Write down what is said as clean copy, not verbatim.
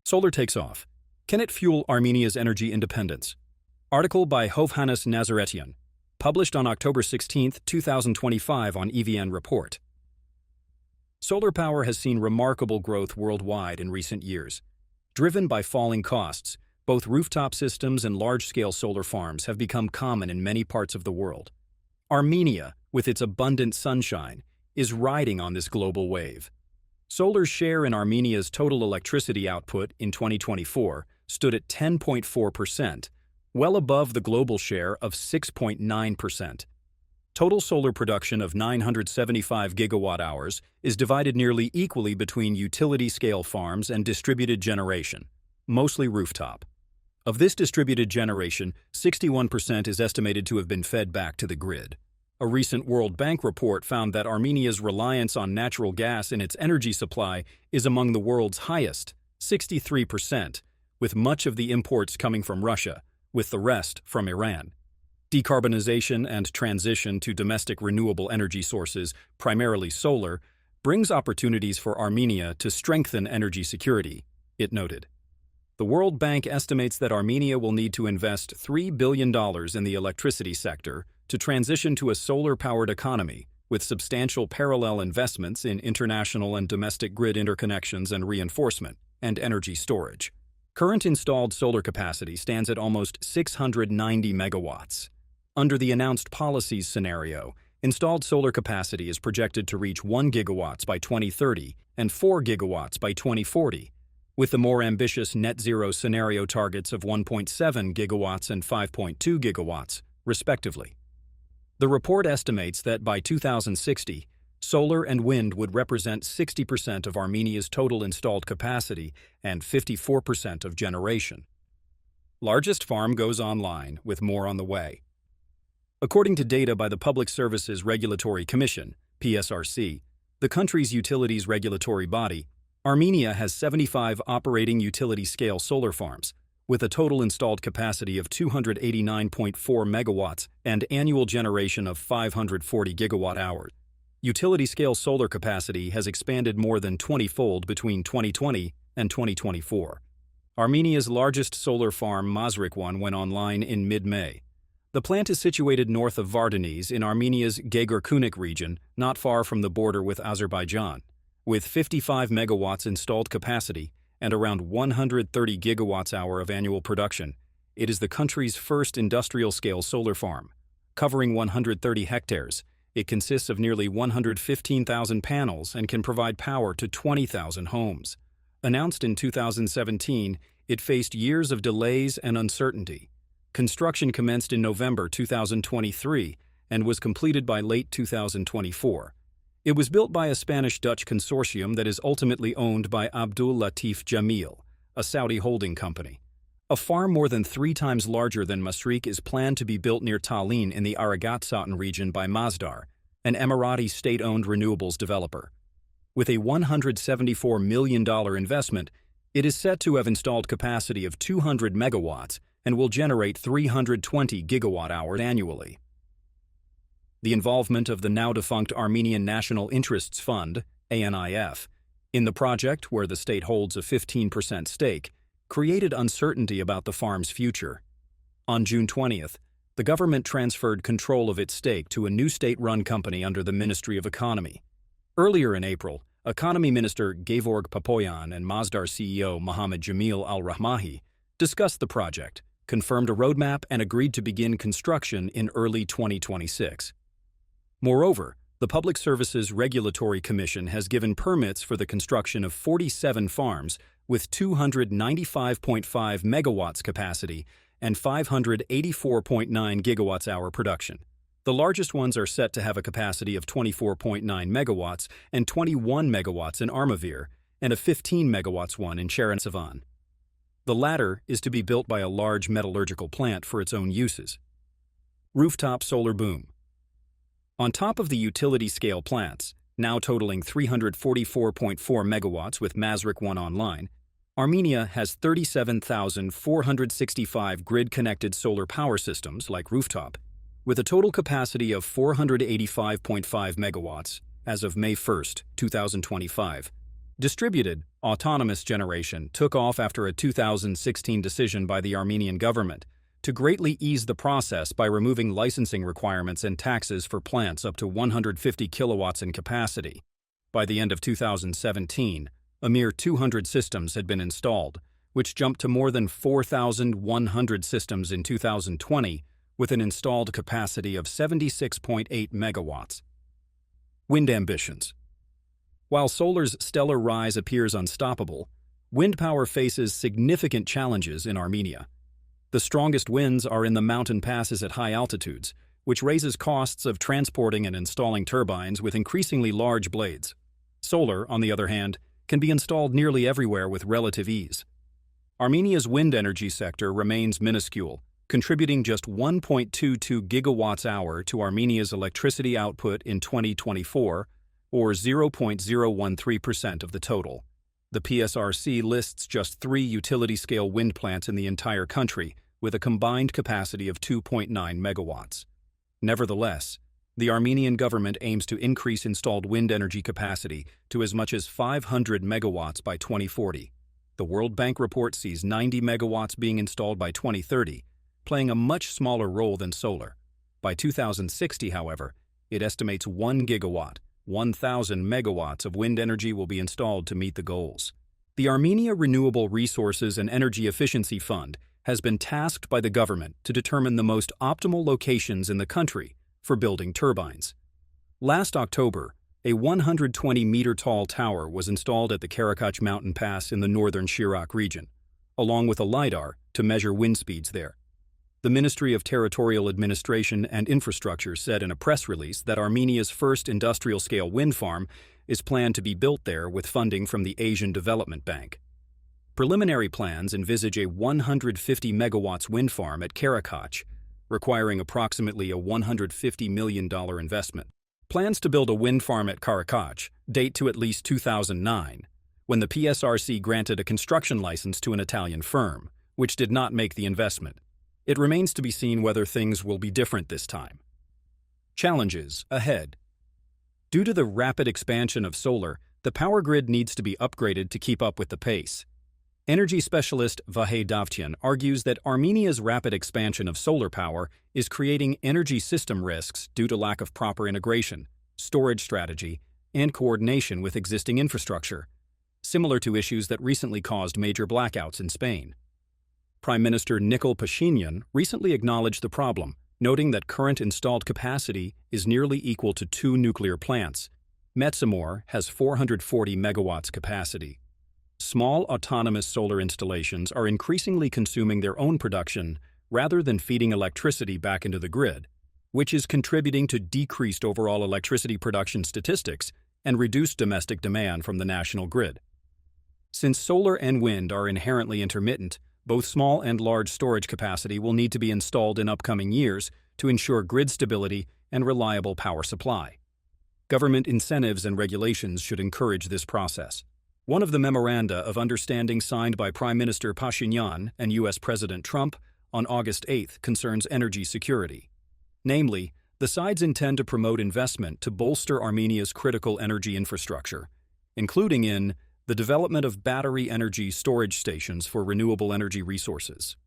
Solar takes off. Can it fuel Armenia's energy independence? Article by Hovhannes Nazaretyan, published on October 16, 2025 on EVN Report. Solar power has seen remarkable growth worldwide in recent years. Driven by falling costs, both rooftop systems and large-scale solar farms have become common in many parts of the world. Armenia, with its abundant sunshine, is riding on this global wave. Solar's share in Armenia's total electricity output in 2024 stood at 10.4%, well above the global share of 6.9%. Total solar production of 975 gigawatt-hours is divided nearly equally between utility-scale farms and distributed generation, mostly rooftop. Of this distributed generation, 61% is estimated to have been fed back to the grid. A recent World Bank report found that Armenia's reliance on natural gas in its energy supply is among the world's highest, 63%, with much of the imports coming from Russia, with the rest from Iran. Decarbonization and transition to domestic renewable energy sources, primarily solar, brings opportunities for Armenia to strengthen energy security, it noted. The World Bank estimates that Armenia will need to invest $3 billion in the electricity sector to transition to a solar-powered economy, with substantial parallel investments in international and domestic grid interconnections and reinforcement, and energy storage. Current installed solar capacity stands at almost 690 megawatts. Under the announced policies scenario, installed solar capacity is projected to reach 1 gigawatts by 2030 and 4 gigawatts by 2040, with the more ambitious net zero scenario targets of 1.7 gigawatts and 5.2 gigawatts, respectively. The report estimates that by 2060, solar and wind would represent 60% of Armenia's total installed capacity and 54% of generation. Largest farm goes online, with more on the way. According to data by the Public Services Regulatory Commission, PSRC, the country's utilities regulatory body, Armenia has 75 operating utility-scale solar farms, with a total installed capacity of 289.4 megawatts and annual generation of 540 gigawatt-hours. Utility-scale solar capacity has expanded more than 20-fold between 2020 and 2024. Armenia's largest solar farm, Mazrik 1, went online in mid-May. The plant is situated north of Vardaniz in Armenia's Geghorkunik region, not far from the border with Azerbaijan. With 55 megawatts installed capacity and around 130 gigawatts-hour of annual production, it is the country's first industrial-scale solar farm. Covering 130 hectares, it consists of nearly 115,000 panels and can provide power to 20,000 homes. Announced in 2017, it faced years of delays and uncertainty. Construction commenced in November 2023 and was completed by late 2024. It was built by a Spanish-Dutch consortium that is ultimately owned by Abdul Latif Jameel, a Saudi holding company. A farm more than 3 times larger than Mazrik is planned to be built near Tallinn in the Aragatsatan region by Masdar, an Emirati state-owned renewables developer. With a $174 million investment, it is set to have installed capacity of 200 megawatts and will generate 320 gigawatt-hours annually. The involvement of the now-defunct Armenian National Interests Fund, ANIF, in the project, where the state holds a 15% stake, created uncertainty about the farm's future. On June 20th, the government transferred control of its stake to a new state-run company under the Ministry of Economy. Earlier in April, Economy Minister Gevorg Papoyan and Masdar CEO Mohammad Jamil Al-Rahmahi discussed the project, confirmed a roadmap, and agreed to begin construction in early 2026. Moreover, the Public Services Regulatory Commission has given permits for the construction of 47 farms with 295.5 megawatts capacity and 584.9 gigawatts-hour production. The largest ones are set to have a capacity of 24.9 megawatts and 21 megawatts in Armavir and a 15 megawatts one in Chernihiv. The latter is to be built by a large metallurgical plant for its own uses. Rooftop solar boom. On top of the utility-scale plants, now totaling 344.4 megawatts with Mazrik 1 online, Armenia has 37,465 grid-connected solar power systems, like rooftop, with a total capacity of 485.5 megawatts as of May 1, 2025. Distributed, autonomous generation took off after a 2016 decision by the Armenian government to greatly ease the process by removing licensing requirements and taxes for plants up to 150 kilowatts in capacity. By the end of 2017, a mere 200 systems had been installed, which jumped to more than 4,100 systems in 2020, with an installed capacity of 76.8 megawatts. Wind ambitions. While solar's stellar rise appears unstoppable, wind power faces significant challenges in Armenia. The strongest winds are in the mountain passes at high altitudes, which raises costs of transporting and installing turbines with increasingly large blades. Solar, on the other hand, can be installed nearly everywhere with relative ease. Armenia's wind energy sector remains minuscule, contributing just 1.22 gigawatts-hour to Armenia's electricity output in 2024, or 0.013% of the total. The PSRC lists just 3 utility-scale wind plants in the entire country, with a combined capacity of 2.9 megawatts. Nevertheless, the Armenian government aims to increase installed wind energy capacity to as much as 500 megawatts by 2040. The World Bank report sees 90 megawatts being installed by 2030, playing a much smaller role than solar. By 2060, however, it estimates 1 gigawatt, 1,000 megawatts of wind energy will be installed to meet the goals. The Armenia Renewable Resources and Energy Efficiency Fund has been tasked by the government to determine the most optimal locations in the country for building turbines. Last October, a 120-meter-tall tower was installed at the Karakach mountain pass in the northern Shirak region, along with a LiDAR to measure wind speeds there. The Ministry of Territorial Administration and Infrastructure said in a press release that Armenia's first industrial-scale wind farm is planned to be built there with funding from the Asian Development Bank. Preliminary plans envisage a 150 megawatts wind farm at Karakach, requiring approximately a $150 million investment. Plans to build a wind farm at Karakach date to at least 2009, when the PSRC granted a construction license to an Italian firm, which did not make the investment. It remains to be seen whether things will be different this time. Challenges ahead. Due to the rapid expansion of solar, the power grid needs to be upgraded to keep up with the pace. Energy specialist Hovhannes Nazaretyan argues that Armenia's rapid expansion of solar power is creating energy system risks due to lack of proper integration, storage strategy, and coordination with existing infrastructure, similar to issues that recently caused major blackouts in Spain. Prime Minister Nikol Pashinyan recently acknowledged the problem, noting that current installed capacity is nearly equal to 2 nuclear plants. Metsamor has 440 megawatts capacity. Small autonomous solar installations are increasingly consuming their own production rather than feeding electricity back into the grid, which is contributing to decreased overall electricity production statistics and reduced domestic demand from the national grid. Since solar and wind are inherently intermittent, both small and large storage capacity will need to be installed in upcoming years to ensure grid stability and reliable power supply. Government incentives and regulations should encourage this process. One of the memoranda of understanding signed by Prime Minister Pashinyan and U.S. President Trump on August 8 concerns energy security. Namely, the sides intend to promote investment to bolster Armenia's critical energy infrastructure, including in the development of battery energy storage stations for renewable energy resources.